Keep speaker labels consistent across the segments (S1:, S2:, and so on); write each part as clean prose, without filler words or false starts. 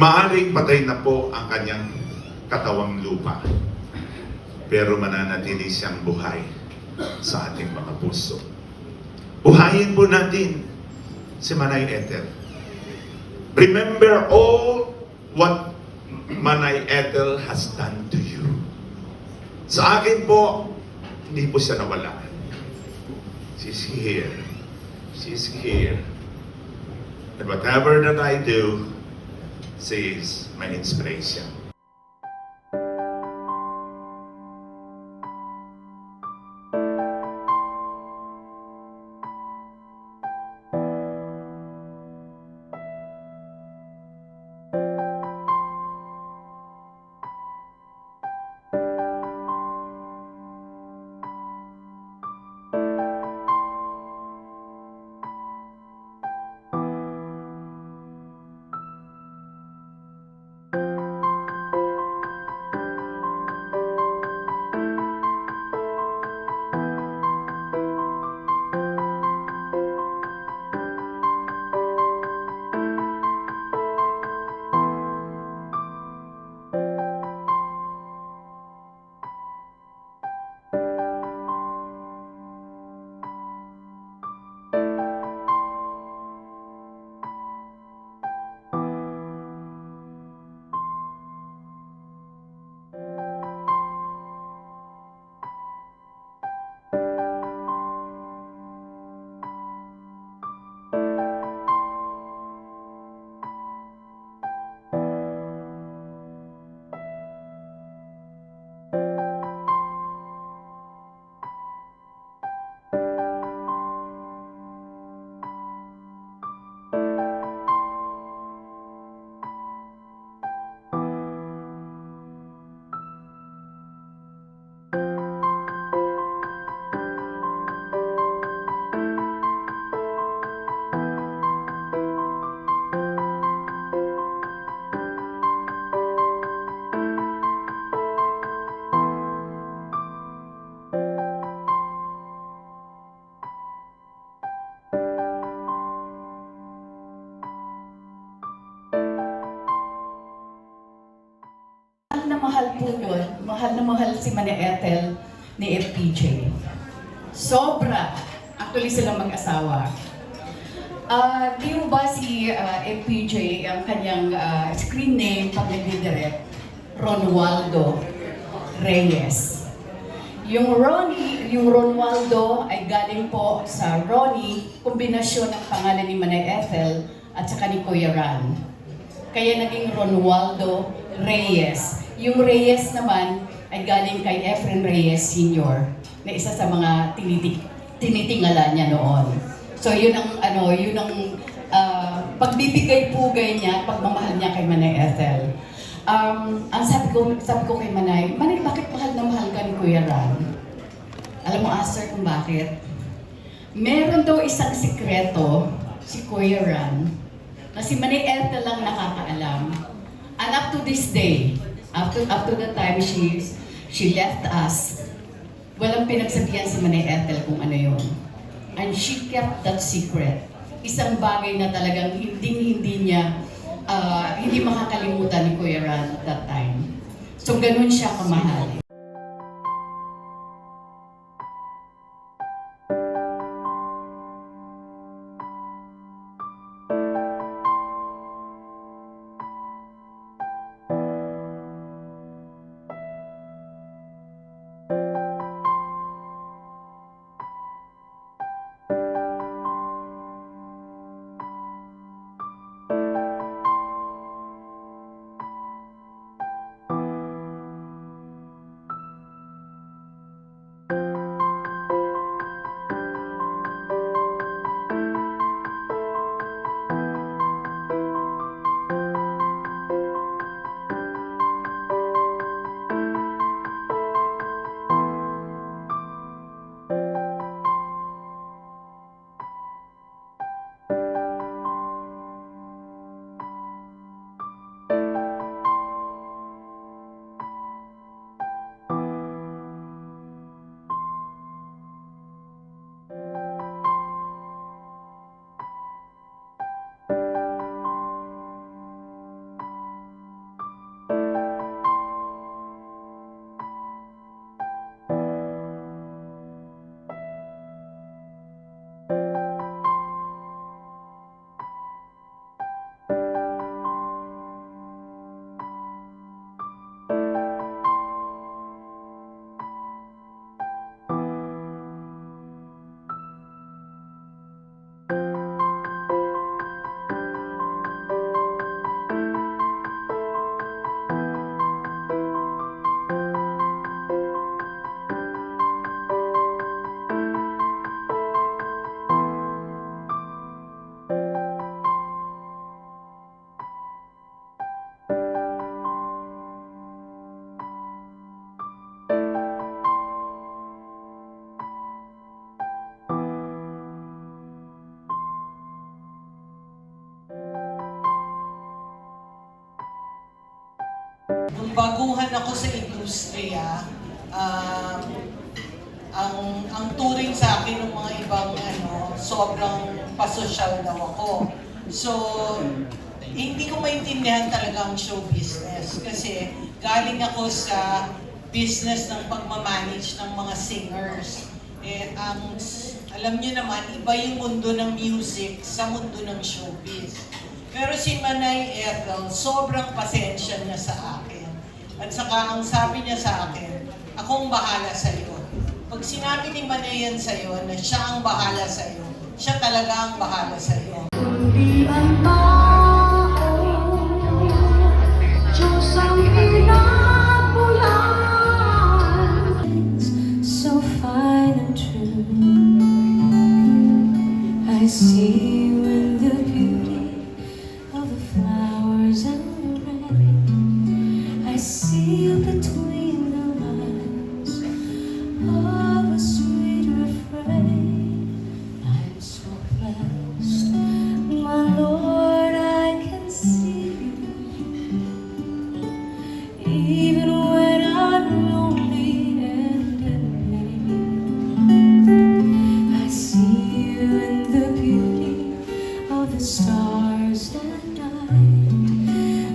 S1: Maaring patay na po ang kanyang katawang lupa, pero mananatili siyang buhay sa ating mga puso. Buhayin po natin si Manay Ethel. Remember all what Manay Ethel has done to you. Sa akin po, hindi po siya nawala. She's here. She's here. And whatever that I do, she is my inspiration.
S2: Mahal po yun. Mahal na mahal si Manay Ethel ni FPJ. Sobra. Actually silang mag-asawa. Di mo ba si FPJ, ang kanyang screen name pag nagdidirect, Ronwaldo Reyes. Yung Ronwaldo ay galing po sa Ronnie, kombinasyon ng pangalan ni Manay Ethel at saka ni Kuya Ran. Kaya naging Ronwaldo Reyes. Yung Reyes naman ay galing kay Efren Reyes Sr. na isa sa mga tinitingala niya noon. So yun ang pagbibigay-pugay niya, pagmamahal niya kay Manay Ethel. Ang sabi ko kay Manay, bakit mahal na mahal ka ni Kuya Ran? Alam mo, Aster, kung bakit? Meron daw isang sikreto si Kuya Ran na si Manay Ethel lang nakakaalam. And up to this day, up to the time she left us, walang pinagsabihan si Manay Ethel kung ano yun. And she kept that secret. Isang bagay na talagang hindi makakalimutan ni Kuya Ran at that time. So ganun siya kamahal.
S3: baguhan ako sa industriya, ang turing sa akin ng mga ibang sobrang pasosyal daw ako. So, hindi ko maintindihan talaga ang show business kasi galing ako sa business ng pagmamanage ng mga singers. Alam niyo naman, iba yung mundo ng music sa mundo ng showbiz. Pero si Manay Ethel, sobrang pasensya niya sa akin. At saka ang sabi niya sa akin, akong bahala sa iyo. Pag sinabi ni Manay yan sa iyo na siya ang bahala sa iyo, siya talaga ang bahala sa iyo.
S4: Kundi ang tao, Diyos ang pinagmulan. So fine and true, I see you in the beauty of the flowers and the rain. I see you between the lines of a sweet refrain. I'm so blessed, my Lord, I can see you, even when I'm lonely and in pain. I see you in the beauty of the stars at night.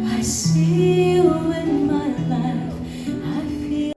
S4: I see you in my life. I feel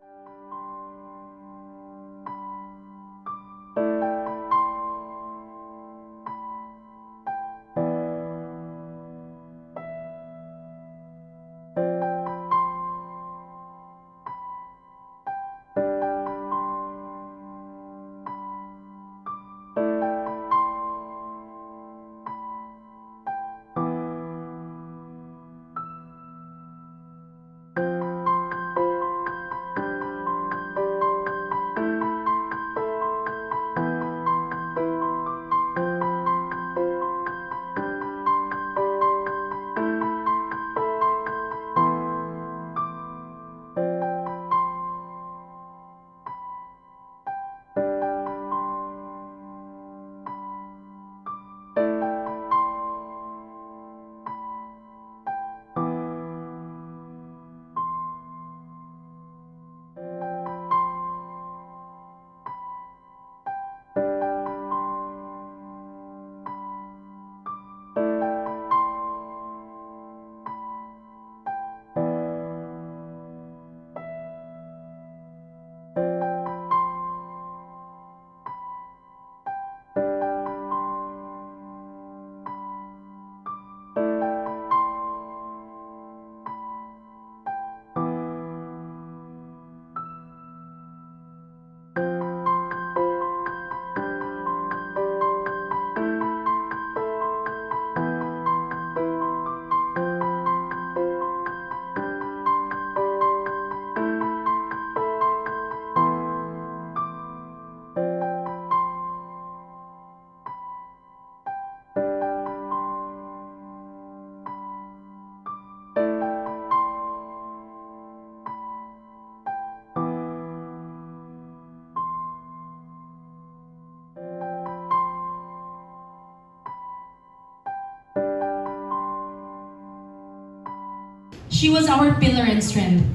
S5: She was our pillar and strength.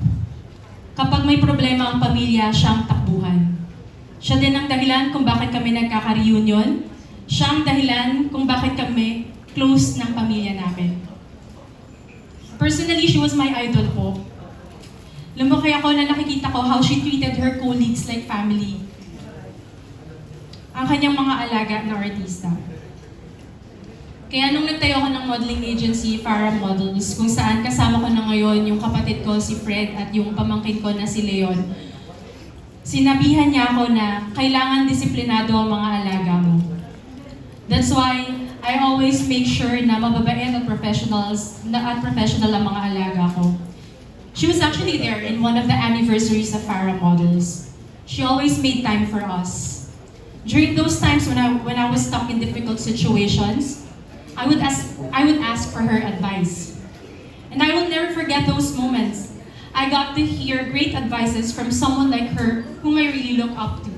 S5: Kapag may problema ang pamilya, siya ang takbuhan. Siya din ang dahilan kung bakit kami nagkaka-reunion. Siya ang dahilan kung bakit kami close ng pamilya namin. Personally, she was my idol po. Lumaki ako na nakikita ko how she treated her colleagues like family. Ang kanyang mga alaga na artista. Kaya nung nagtayo ako ng modeling agency, Farah Models, kung saan kasama ko na ngayon yung kapatid ko si Fred at yung pamangkin ko na si Leon, sinabihan niya ako na kailangan disiplinado ang mga alaga mo. That's why I always make sure na mababait at professional ang mga alaga ko. She was actually there in one of the anniversaries of Farah Models. She always made time for us. During those times when I was stuck in difficult situations, I would ask for her advice. And I will never forget those moments. I got to hear great advices from someone like her whom I really look up to.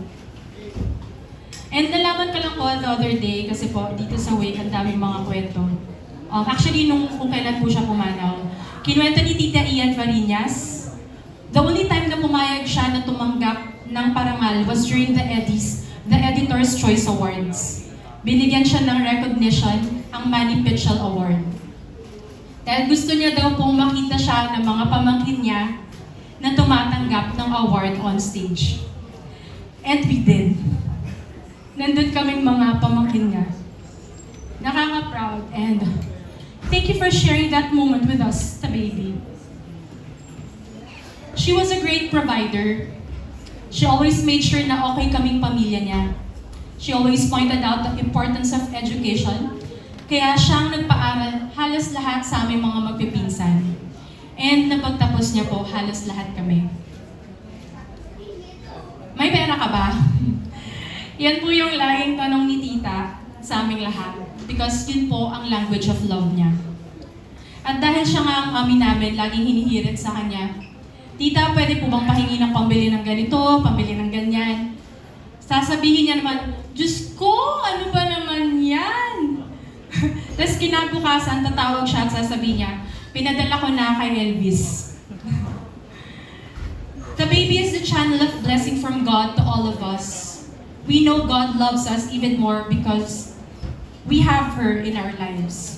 S5: And nalaman ko lang po the other day, kasi po dito sa Wake, ang daming mga kwento. Actually, kung kailan po siya pumanaw, kinuwento ni Tita Ian Fariñas ng parangal was during the Editor's Choice Awards. Binigyan siya ng recognition ang Manny Pitchell Award. Dahil gusto niya daw pong makita siya ng mga pamangkin niya na tumatanggap ng award on stage. And we did. Nandun kaming mga pamangkin niya. Nakaka-proud and thank you for sharing that moment with us, the baby. She was a great provider. She always made sure na okay kaming pamilya niya. She always pointed out the importance of education. Kaya siyang nagpaaral halos lahat sa aming mga magpipinsan. And napagtapos niya po halos lahat kami. May pera ka ba? Yan po yung laging tanong ni tita sa aming lahat. Because yun po ang language of love niya. At dahil siya nga ang amin namin, laging hinihirit sa kanya, tita, pwede po bang pahingi ng pambili ng ganito, pambili ng ganyan? Sasabihin niya naman, Diyos ko, ano ba naman yan? Tapos kinabukasan, tatawag siya at sasabihin niya, pinadala ko na kay Elvis. The baby is the channel of blessing from God to all of us. We know God loves us even more because we have her in our lives.